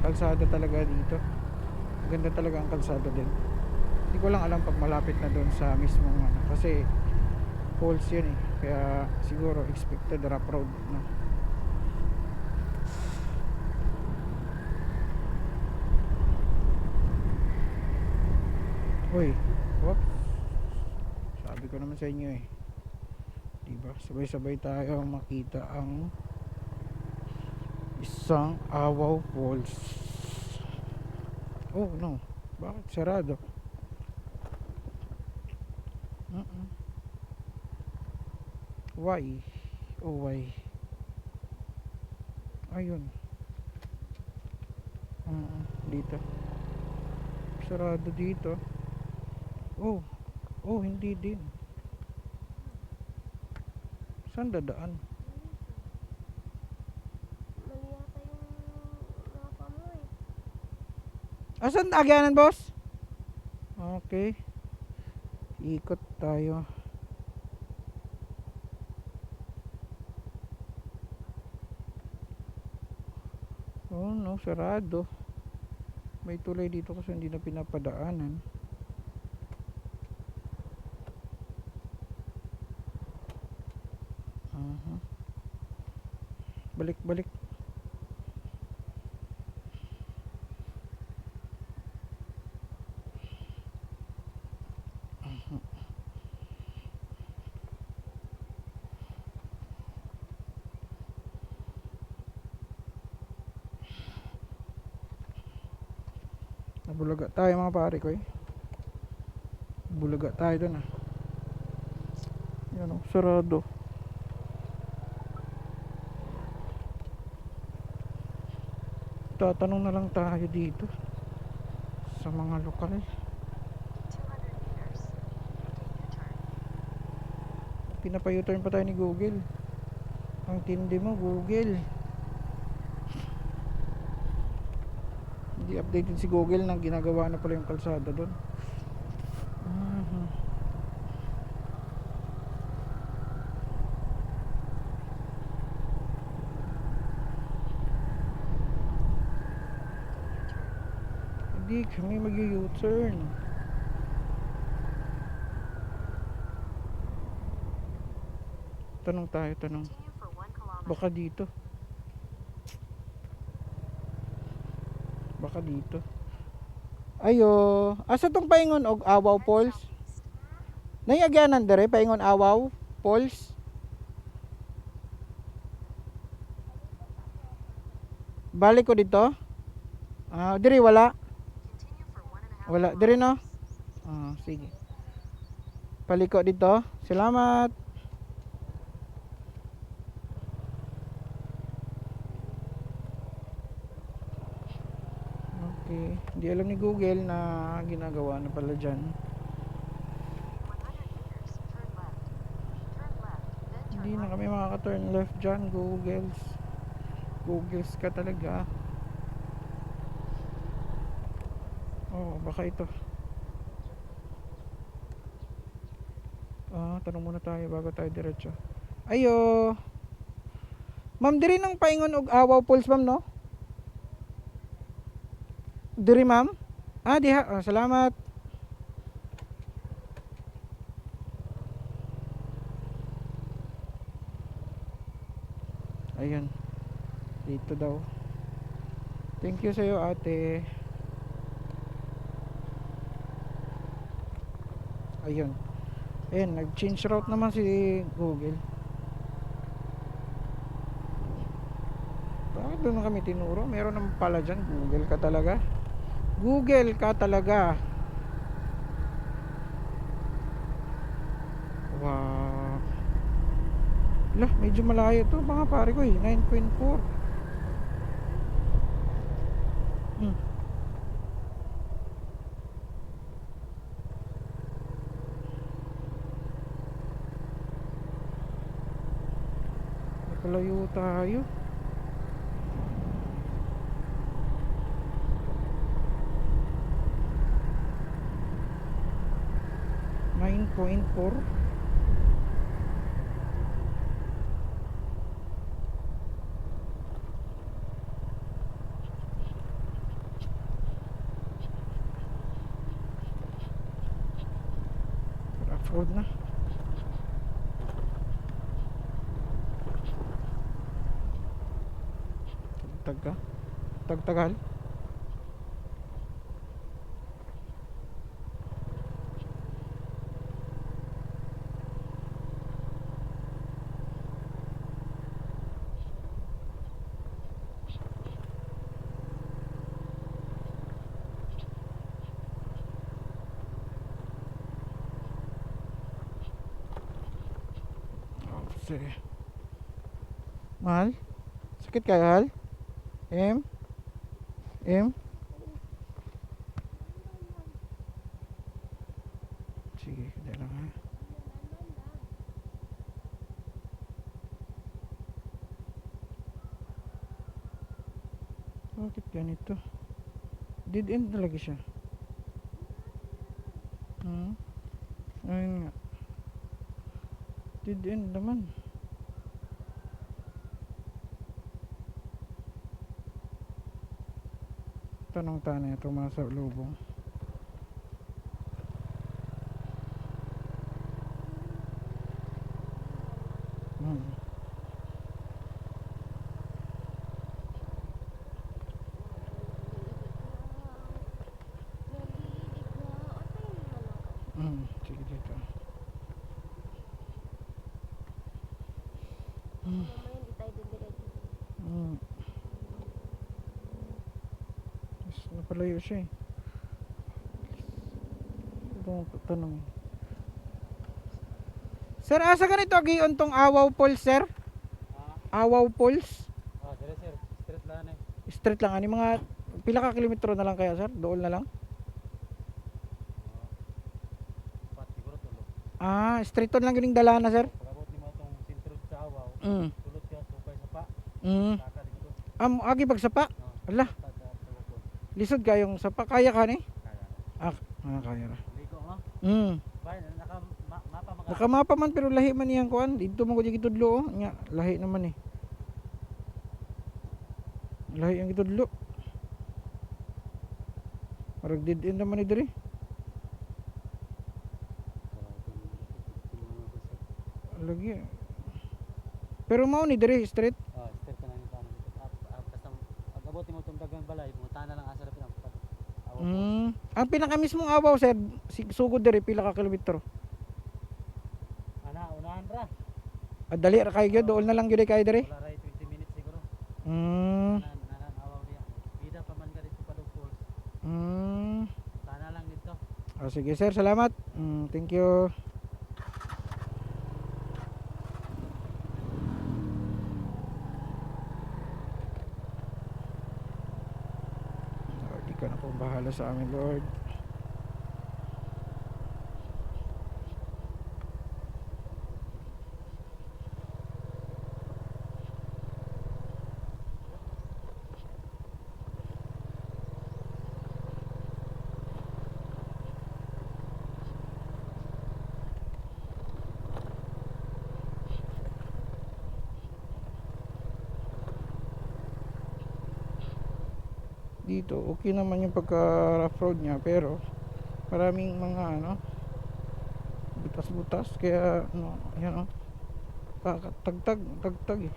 kalsada talaga dito. Ganda talaga ang kalsada din. Hindi ko lang alam pag malapit na doon sa mismong ano, kasi falls yun eh. Kaya siguro expected rough road, no? Uy, whoops. Sabi ko naman sa inyo eh. Diba? Sabay-sabay tayo makita ang isang Awaw Falls. Oh no. Bakit sarado? Why? Oh why? Ayun. Dito. Sarado dito. Oh. Oh, hindi din. Saan dadaan? Mali yata yung mapa mo eh. Asan agyanan, boss? Okay. Ikot tayo. Oh no, sarado. May tulay dito kasi hindi na pinapadaanan. Balik. Nabulaga tayo mga pare ko eh. Bulaga tayo dun ah. Yan oh, sarado. Tatanong na lang tayo dito sa mga lokal. 200 meters. Continue turn. Pinapa-U-turn pa tayo ni Google. Ang tindi mo, Google. Hindi updated si Google na ginagawa na pala yung kalsada doon. Hindi kami mag-U-turn. Tanong tayo. Continue for 1 kilometer. Baka dito. Ayo, asa tong paingon og Awaw Falls? Southeast. Nayagyanan dere paingon Awaw Falls. Balik ko dito. Diri wala. Continue for 1.5 Wala diri no. Sige. Paliko dito. Salamat. Okay. Hindi alam ni Google na ginagawa na pala dyan. 100 meters. Turn left. Turn left. Then turn Hindi na right. kami makaka-turn left dyan, Googles ka talaga. Oh, baka ito. Tanong muna tayo bago tayo diretso. Ayo. Ma'am, diri nang paingon og Awaw Falls, ma'am, no? Diri, ma'am? Diha. Salamat. Ayun. Dito daw. Thank you sa'yo, ate. Ayun. Nag-change route naman si Google. Bakit doon kami tinuro? Meron naman pala dyan. Google ka talaga. Wow. Lah, medyo malayo to mga pare ko eh. 9.4. Napalayo tayo. .4. road na. Tag ka? Tagtagal? Sige. Mahal? Sakit kayo, Hal? M? M? Sige, hindi lang ha. Bakit ganito? Dead end talaga siya. Ayun nga. Dead end naman. Tanong tanay ito mga sa lubong. Sige dito. Mamaya hindi tayo didiretso. Mas napalayo siya eh. Ito ang tanong. Sir, asa ganito agion tong Awaw Falls, sir? Awaw Falls? Dire sir, straight lang eh. Straight lang. Ano mga pila ka kilometro na lang kaya, sir? Doon na lang? Pat siguro tulo. Straight on lang yung dala na, sir? Pagabot ni mo tong sentro sa Awaw, tulot ka sukay sa pa. Saka dito. Agi pagsapa? Ala, Taga tulokon. lisod kayong sapa. Kaya ka ni? Kaya. Kaya ra. Liko mo. Bay, mapa mga. Nakamapa man pero lahi man iyang kuan. Dito man ko di kitudlo, oh. Nya, lahi naman eh. Lahi ang kitudlo. Parang dead end naman ni diri. Lagi. Pero mao ni diri straight. Straight na ni tanong dito. Basta pagabot ni mo tong dagang balay, punta na lang asa ra pinang pat. Ang pinaka mismong Awaw, sir, sugod diri pila ka kilometro. Unahan ra. Dali ra kayo doon na lang gyud kay diri. Wala ra 20 minutes siguro. Nanan Awaw niya. Bida pa man ka dito pa Falls. Punta na lang dito. Sige sir, salamat. Thank you. Lord, ikaw na po bahala sa amin, Lord. Dito okay naman yung pagka rough road niya, pero maraming mga butas-butas, kaya yan tagtag eh.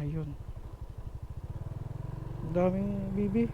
Ayun, daming bibi.